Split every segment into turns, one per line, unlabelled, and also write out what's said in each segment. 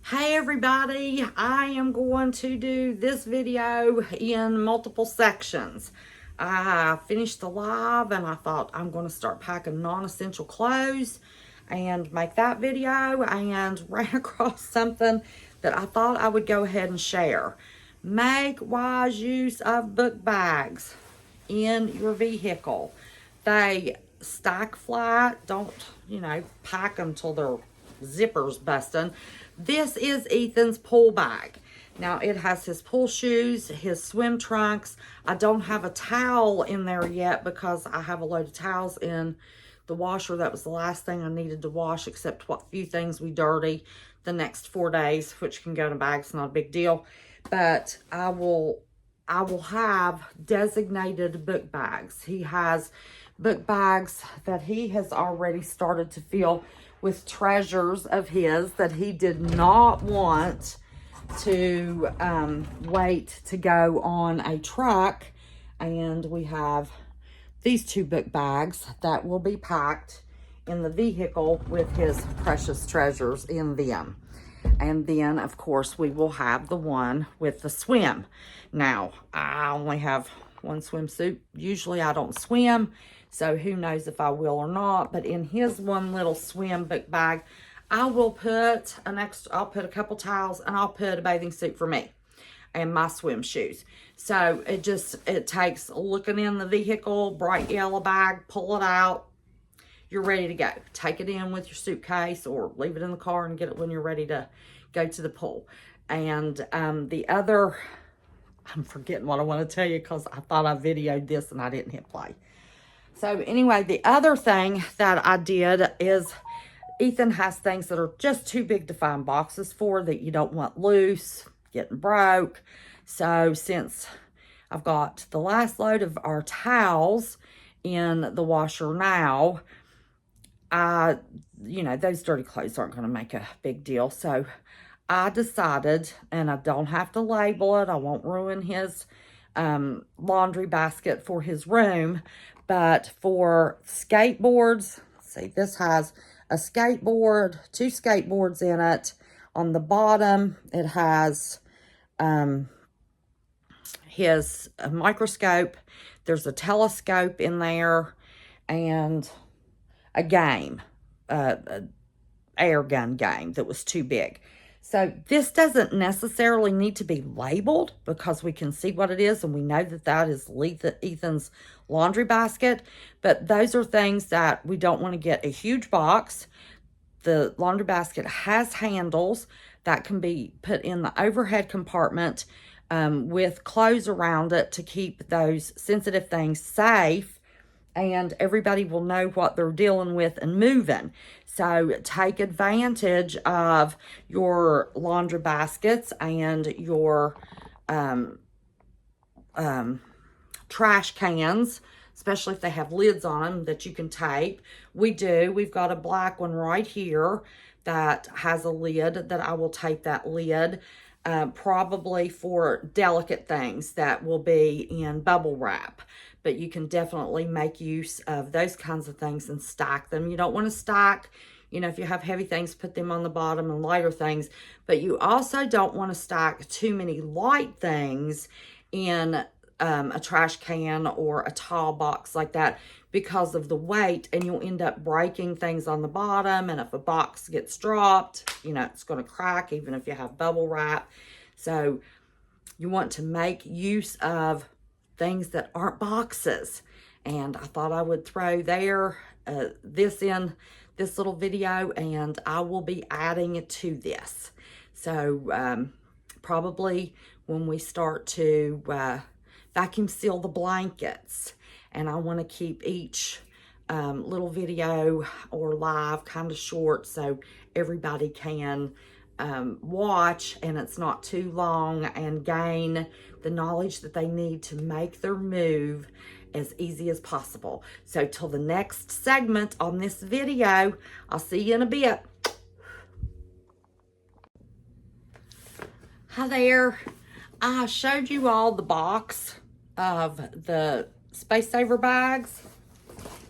Hey everybody, I am going to do this video in multiple sections. I finished the live and I thought I'm going to start packing non-essential clothes and make that video, and ran across something that I thought I would go ahead and share. Make wise use of book bags in your vehicle. They stack flat. Don't, pack them till their zippers busting. This is Ethan's pull bag. Now it has his pull shoes, his swim trunks. I don't have a towel in there yet because I have a load of towels in the washer. That was the last thing I needed to wash, except what few things we dirty the next 4 days, which can go in a bag. It's not a big deal. But I will have designated book bags. He has book bags that he has already started to fill with treasures of his that he did not want to wait to go on a truck. And we have these 2 book bags that will be packed in the vehicle with his precious treasures in them. And then, of course, we will have the one with the swim. Now, I only have one swimsuit. Usually I don't swim, so who knows if I will or not. But in his one little swim book bag, I'll put a couple towels, and I'll put a bathing suit for me and my swim shoes. So it takes looking in the vehicle, bright yellow bag, pull it out. You're ready to go. Take it in with your suitcase or leave it in the car and get it when you're ready to go to the pool. And the other, I'm forgetting what I want to tell you because I thought I videoed this and I didn't hit play. So anyway, the other thing that I did is Ethan has things that are just too big to find boxes for, that you don't want loose, getting broke. So since I've got the last load of our towels in the washer now, those dirty clothes aren't going to make a big deal. So I decided, and I don't have to label it, I won't ruin his laundry basket for his room, but for skateboards, see, this has a skateboard, 2 skateboards in it. On the bottom, it has his microscope. There's a telescope in there, and a game, air gun game that was too big. So this doesn't necessarily need to be labeled because we can see what it is and we know that that is Ethan's laundry basket. But those are things that we don't want to get a huge box. The laundry basket has handles that can be put in the overhead compartment with clothes around it to keep those sensitive things safe, and everybody will know what they're dealing with and moving. So take advantage of your laundry baskets and your trash cans, especially if they have lids on them that you can tape. We've got a black one right here that has a lid that I will tape that lid, probably for delicate things that will be in bubble wrap. But you can definitely make use of those kinds of things and stack them. You don't want to stack, if you have heavy things, put them on the bottom, and lighter things. But you also don't want to stack too many light things in a trash can or a tall box like that because of the weight, and you'll end up breaking things on the bottom. And if a box gets dropped, it's going to crack even if you have bubble wrap. So you want to make use of things that aren't boxes. And I thought I would throw this in this little video, and I will be adding it to this. So probably when we start to vacuum seal the blankets, and I want to keep each little video or live kind of short so everybody can watch and it's not too long, and gain the knowledge that they need to make their move as easy as possible. So till the next segment on this video, I'll see you in a bit. Hi there. I showed you all the box of the Space Saver bags,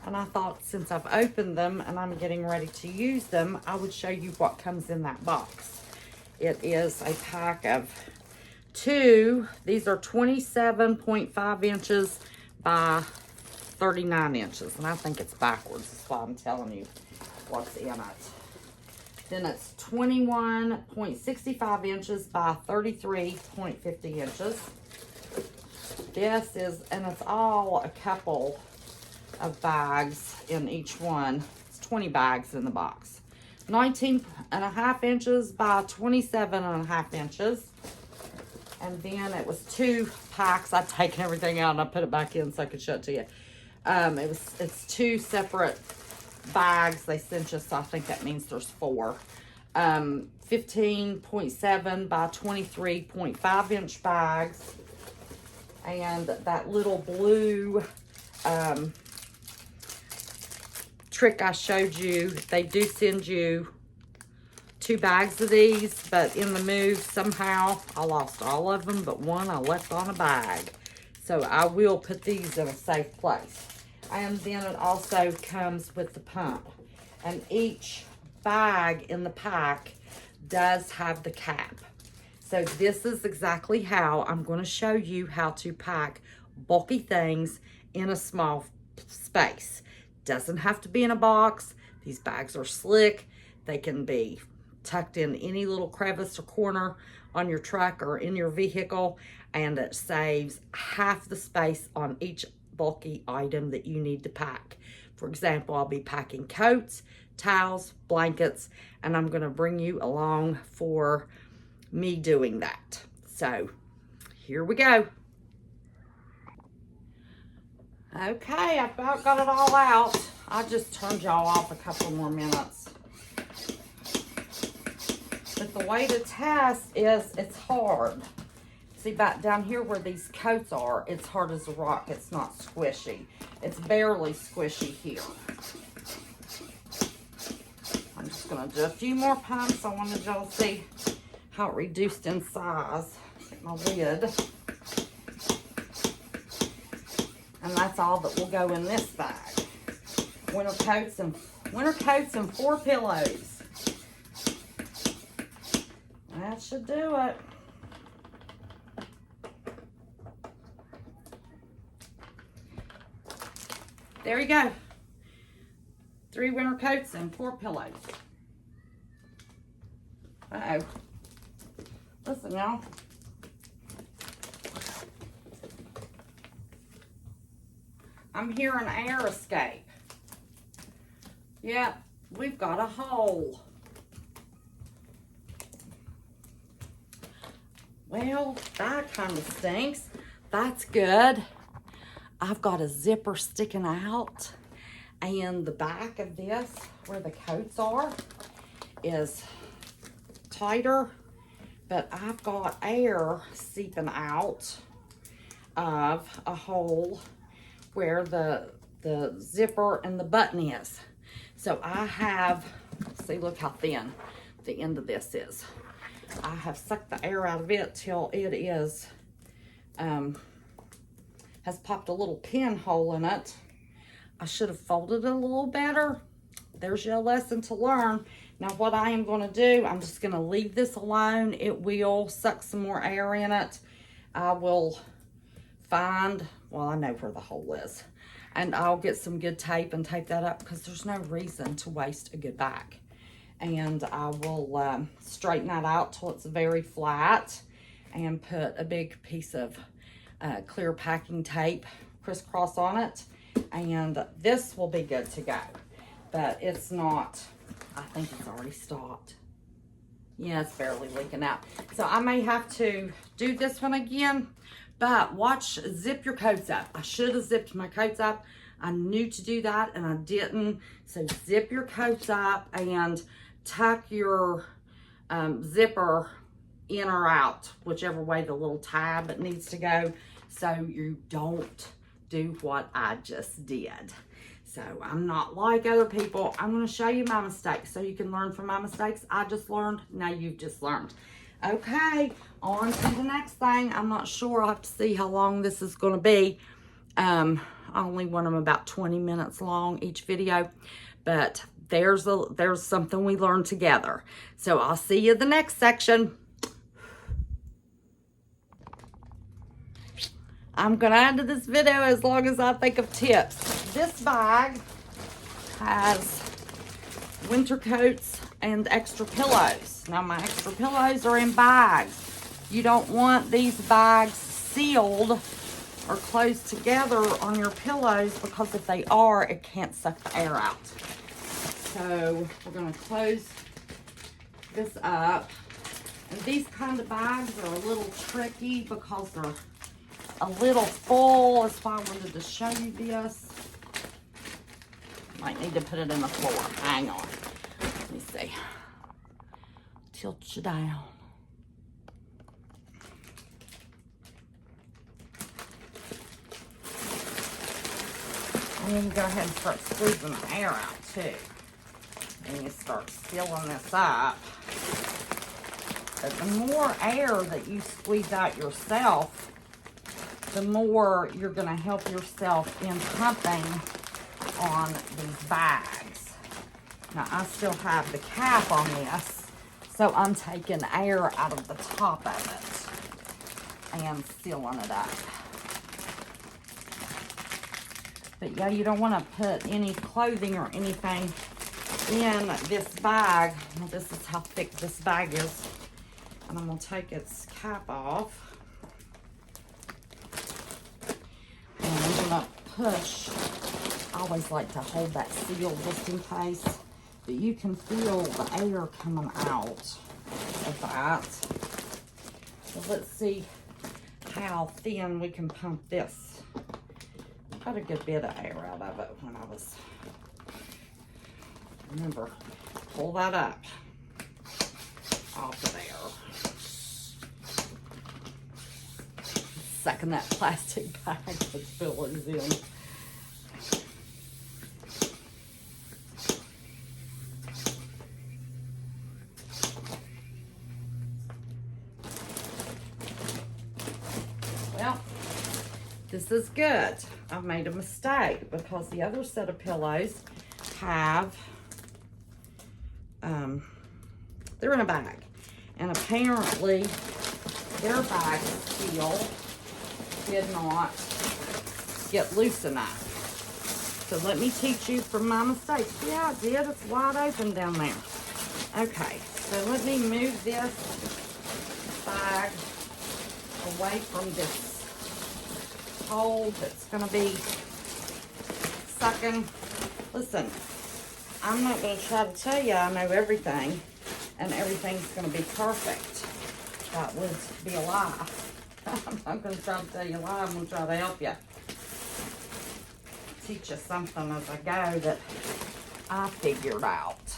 and I thought since I've opened them and I'm getting ready to use them, I would show you what comes in that box. It is a pack of 2. These are 27.5 inches by 39 inches. And I think it's backwards. That's why I'm telling you what's in it. Then it's 21.65 inches by 33.50 inches. This is, and it's all a couple of bags in each one. It's 20 bags in the box. 19.5 inches by 27.5 inches. And then it was 2 packs. I've taken everything out and I put it back in so I could show it to you. It's 2 separate bags they sent you, so I think that means there's 4. 15.7 by 23.5 inch bags. And that little blue trick I showed you, they do send you 2 bags of these, but in the move somehow I lost all of them but one I left on a bag. So I will put these in a safe place. And then it also comes with the pump. And each bag in the pack does have the cap. So this is exactly how I'm going to show you how to pack bulky things in a small space. Doesn't have to be in a box. These bags are slick. They can be tucked in any little crevice or corner on your truck or in your vehicle, and it saves half the space on each bulky item that you need to pack. For example, I'll be packing coats, towels, blankets, and I'm going to bring you along for me doing that. So here we go. Okay, I've about got it all out. I just turned y'all off a couple more minutes. But the way to test is it's hard. See, back down here where these coats are, it's hard as a rock. It's not squishy. It's barely squishy here. I'm just going to do a few more pumps. I wanted y'all to see how it reduced in size. Get my lid. And that's all that will go in this bag. Winter coats and 4 pillows. That should do it. There you go. 3 winter coats and 4 pillows. Uh-oh. Listen, y'all. I'm hearing air escape. Yeah, we've got a hole. Well, that kind of stinks. That's good. I've got a zipper sticking out, and the back of this, where the coats are, is tighter, but I've got air seeping out of a hole where the zipper and the button is. So I have, see, look how thin the end of this is. I have sucked the air out of it till it is, has popped a little pinhole in it. I should have folded it a little better. There's your lesson to learn. Now what I am going to do, I'm just going to leave this alone. It will suck some more air in it. I will find, well, I know where the hole is. And I'll get some good tape and tape that up, because there's no reason to waste a good bag. And I will straighten that out till it's very flat and put a big piece of clear packing tape crisscross on it. And this will be good to go. But it's not, I think it's already stopped. Yeah, it's barely leaking out. So I may have to do this one again. But watch, zip your coats up. I should have zipped my coats up. I knew to do that and I didn't. So zip your coats up and tuck your zipper in or out, whichever way the little tab it needs to go, so you don't do what I just did. So I'm not like other people. I'm going to show you my mistakes so you can learn from my mistakes. I just learned. Now you've just learned. Okay, on to the next thing. I'm not sure. I'll have to see how long this is going to be. I only want them about 20 minutes long each video. But there's something we learned together. So I'll see you in the next section. I'm going to add to this video as long as I think of tips. This bag has winter coats and extra pillows. Now my extra pillows are in bags. You don't want these bags sealed or closed together on your pillows, because if they are, it can't suck the air out. So we're going to close this up. And these kind of bags are a little tricky because they're a little full. That's why I wanted to show you this. Might need to put it in the floor. Hang on. Let me see. Tilt you down. And then you go ahead and start squeezing the air out too. And you start sealing this up. But the more air that you squeeze out yourself, the more you're going to help yourself in pumping on these bags. Now I still have the cap on this, so I'm taking air out of the top of it and sealing it up. But yeah, you don't want to put any clothing or anything in this bag. Well, this is how thick this bag is. And I'm going to take its cap off. And I'm going to push. I always like to hold that seal just in case. But you can feel the air coming out of that. So let's see how thin we can pump this. Got a good bit of air out of it when I was, remember, pull that up off of there. Sucking that plastic bag that fillers in. Well, this is good. I've made a mistake because the other set of pillows have, they're in a bag. And apparently their bag seal did not get loose enough. So let me teach you from my mistakes. Yeah, I did. It's wide open down there. Okay, so let me move this bag away from this hole that's going to be sucking. Listen, I'm not going to try to tell you I know everything and everything's going to be perfect. That would be a lie. I'm not going to try to tell you a lie. I'm going to try to help you. Teach you something as I go that I figured out.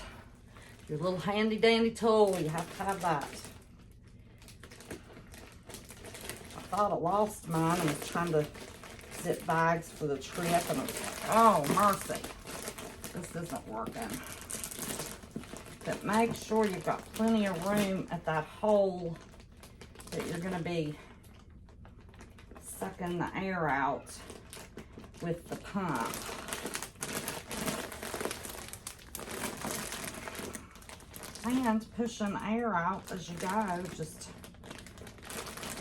Your little handy dandy tool, you have to have that. I thought I lost mine and was trying to zip bags for the trip, and I was like, oh mercy, this isn't working. But make sure you've got plenty of room at that hole that you're going to be sucking the air out with the pump. And pushing air out as you go just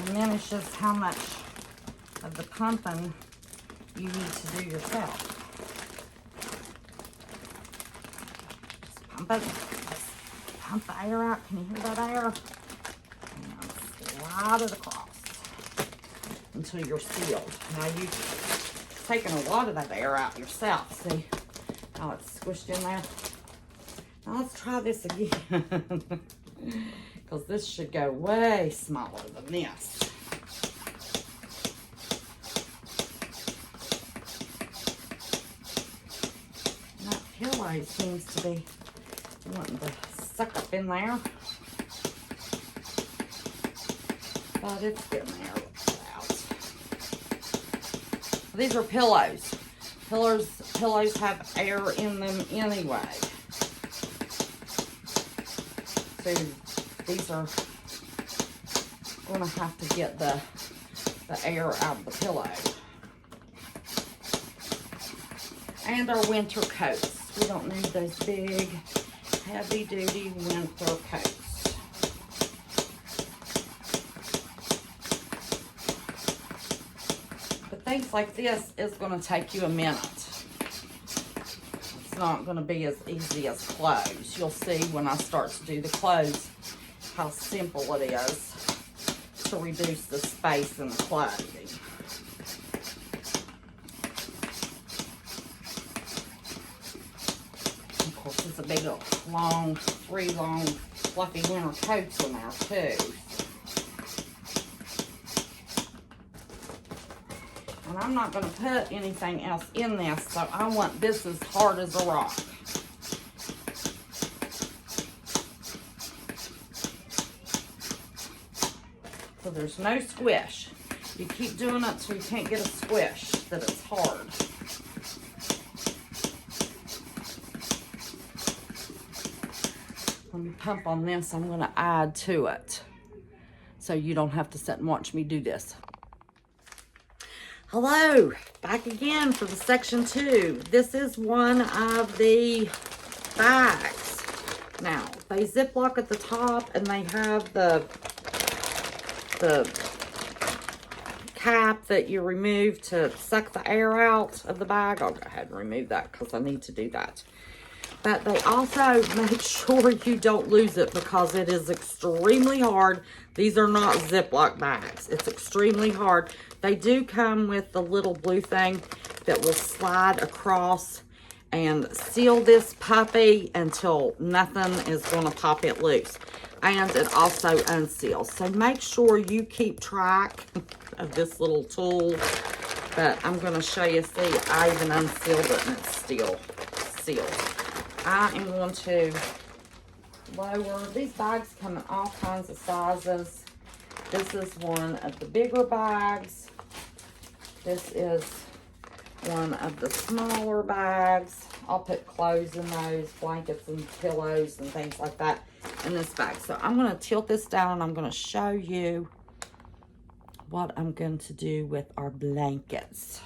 diminishes how much of the pumping you need to do yourself. Just pump it. Just pump the air out. Can you hear that air? And slide it across until you're sealed. Now you've taken a lot of that air out yourself. See how it's squished in there? Now let's try this again. Because this should go way smaller than this. And that pillow seems to be wanting to suck up in there. But it's getting there out. These are pillows. Pillows have air in them anyway. So these are going to have to get the air out of the pillow. And our winter coats. We don't need those big, heavy-duty winter coats. But things like this is going to take you a minute. It's not going to be as easy as clothes. You'll see when I start to do the clothes how simple it is to reduce the space in the clothing. Of course, it's a big, long, 3 long, fluffy winter coats in there too. And I'm not going to put anything else in this, so I want this as hard as a rock. So there's no squish. You keep doing it till you can't get a squish, that it's hard. Let me pump on this. I'm going to add to it so you don't have to sit and watch me do this. Hello, back again for the section 2. This is one of the bags. Now, they ziplock at the top and they have the cap that you remove to suck the air out of the bag. I'll go ahead and remove that because I need to do that. But they also make sure you don't lose it because it is extremely hard. These are not Ziploc bags. It's extremely hard. They do come with the little blue thing that will slide across and seal this puppy until nothing is going to pop it loose. And it also unseals. So make sure you keep track of this little tool. But I'm going to show you. See, I even unsealed it and it's still sealed. I am going to lower. These bags come in all kinds of sizes. This is one of the bigger bags. This is one of the smaller bags. I'll put clothes in those, blankets and pillows and things like that in this bag. So I'm going to tilt this down and I'm going to show you what I'm going to do with our blankets.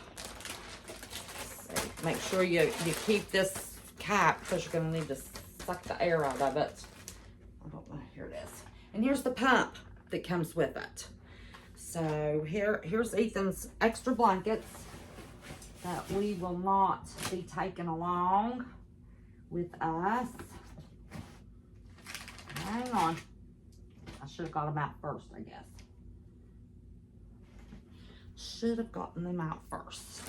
So make sure you keep this cap because you're going to need to suck the air out of it. I don't know, here it is. And here's the pump that comes with it. So here's Ethan's extra blankets that we will not be taking along with us. Hang on. I should have got them out first, I guess. Should have gotten them out first.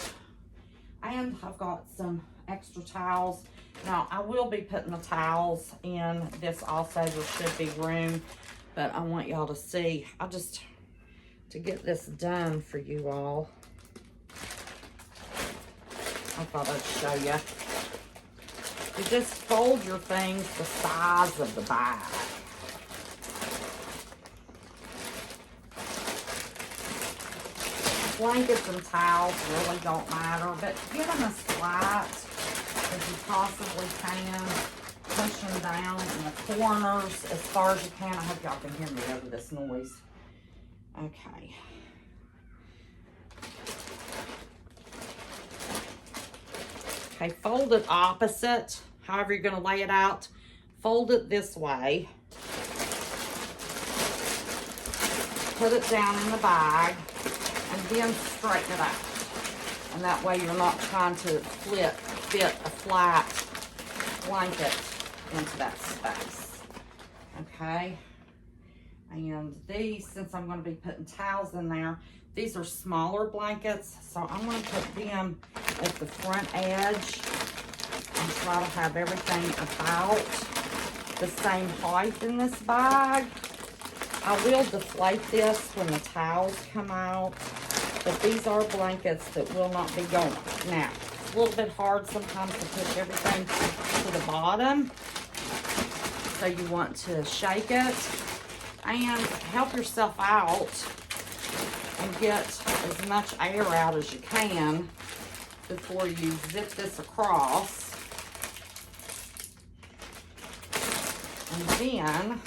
And I've got some extra towels. Now, I will be putting the towels in this also. There should be room. But I want y'all to see. To get this done for you all, I thought I'd show you. You just fold your things the size of the bag. Blankets and towels really don't matter, but get them as flat as you possibly can. Push them down in the corners as far as you can. I hope y'all can hear me over this noise. Okay. Okay, fold it opposite, however you're going to lay it out. Fold it this way. Put it down in the bag, and then straighten it out. And that way you're not trying to fit a flat blanket into that space. Okay? And these, since I'm going to be putting towels in there, these are smaller blankets, so I'm going to put them at the front edge and try to have everything about the same height in this bag. I will deflate this when the towels come out, but these are blankets that will not be going. Now, it's a little bit hard sometimes to push everything to the bottom, so you want to shake it and help yourself out and get as much air out as you can before you zip this across. And then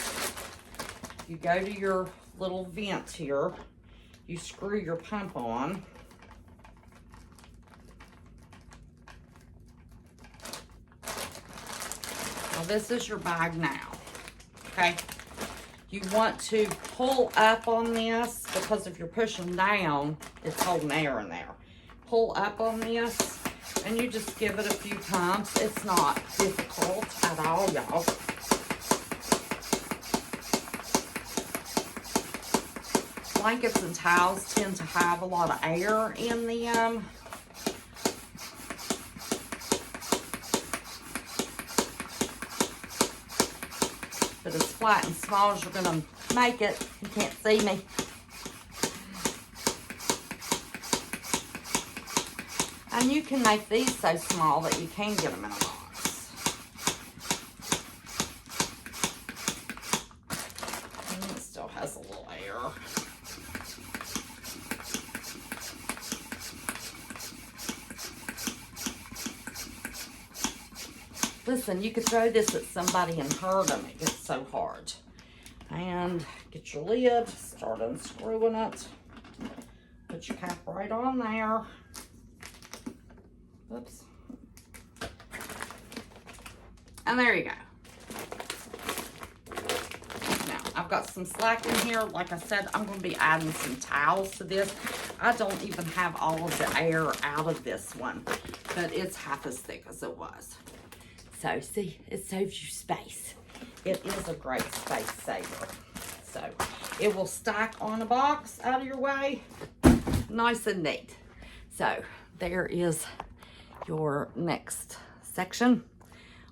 you go to your little vent here, you screw your pump on. this is your bag now, okay? You want to pull up on this because if you're pushing down, it's holding air in there. Pull up on this and you just give it a few times. It's not difficult at all, y'all. Blankets and towels tend to have a lot of air in them. But as flat and small as you're going to make it, you can't see me. And you can make these so small that you can get them in a box. And it still has a little air. Listen, you could throw this at somebody and hurt them. It gets so hard. And get your lid, start unscrewing it. Put your cap right on there. Oops. And there you go. Now, I've got some slack in here. Like I said, I'm going to be adding some towels to this. I don't even have all of the air out of this one, but it's half as thick as it was. So, see, it saves you space. It is a great space saver. So, it will stack on a box out of your way. Nice and neat. So, there is your next section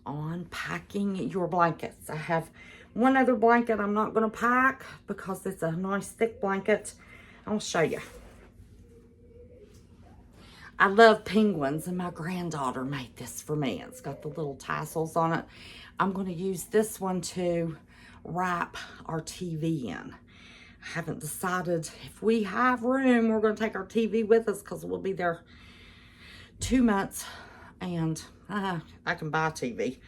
on packing your blankets. I have one other blanket I'm not going to pack because it's a nice thick blanket. I'll show you. I love penguins, and my granddaughter made this for me. It's got the little tassels on it. I'm going to use this one to wrap our TV in. I haven't decided if we have room, we're going to take our TV with us because we'll be there 2 months, and I can buy a TV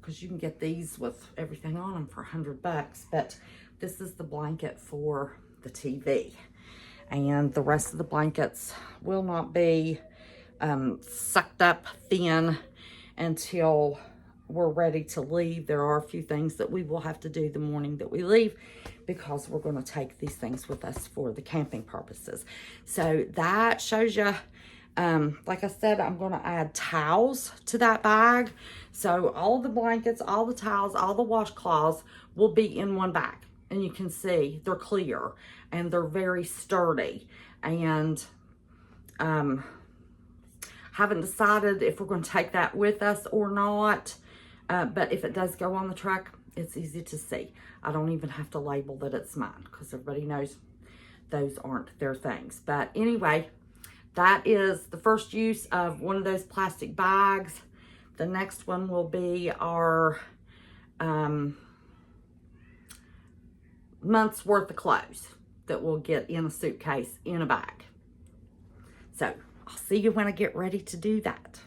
because you can get these with everything on them for $100, but this is the blanket for the TV. And the rest of the blankets will not be sucked up thin until we're ready to leave. There are a few things that we will have to do the morning that we leave because we're going to take these things with us for the camping purposes. So that shows you, like I said, I'm going to add towels to that bag. So all the blankets, all the towels, all the washcloths will be in one bag. And you can see they're clear and they're very sturdy. And haven't decided if we're going to take that with us or not. But if it does go on the truck, it's easy to see. I don't even have to label that it's mine because everybody knows those aren't their things. But anyway, that is the first use of one of those plastic bags. The next one will be our month's worth of clothes that we'll get in a suitcase in a bag. So I'll see you when I get ready to do that.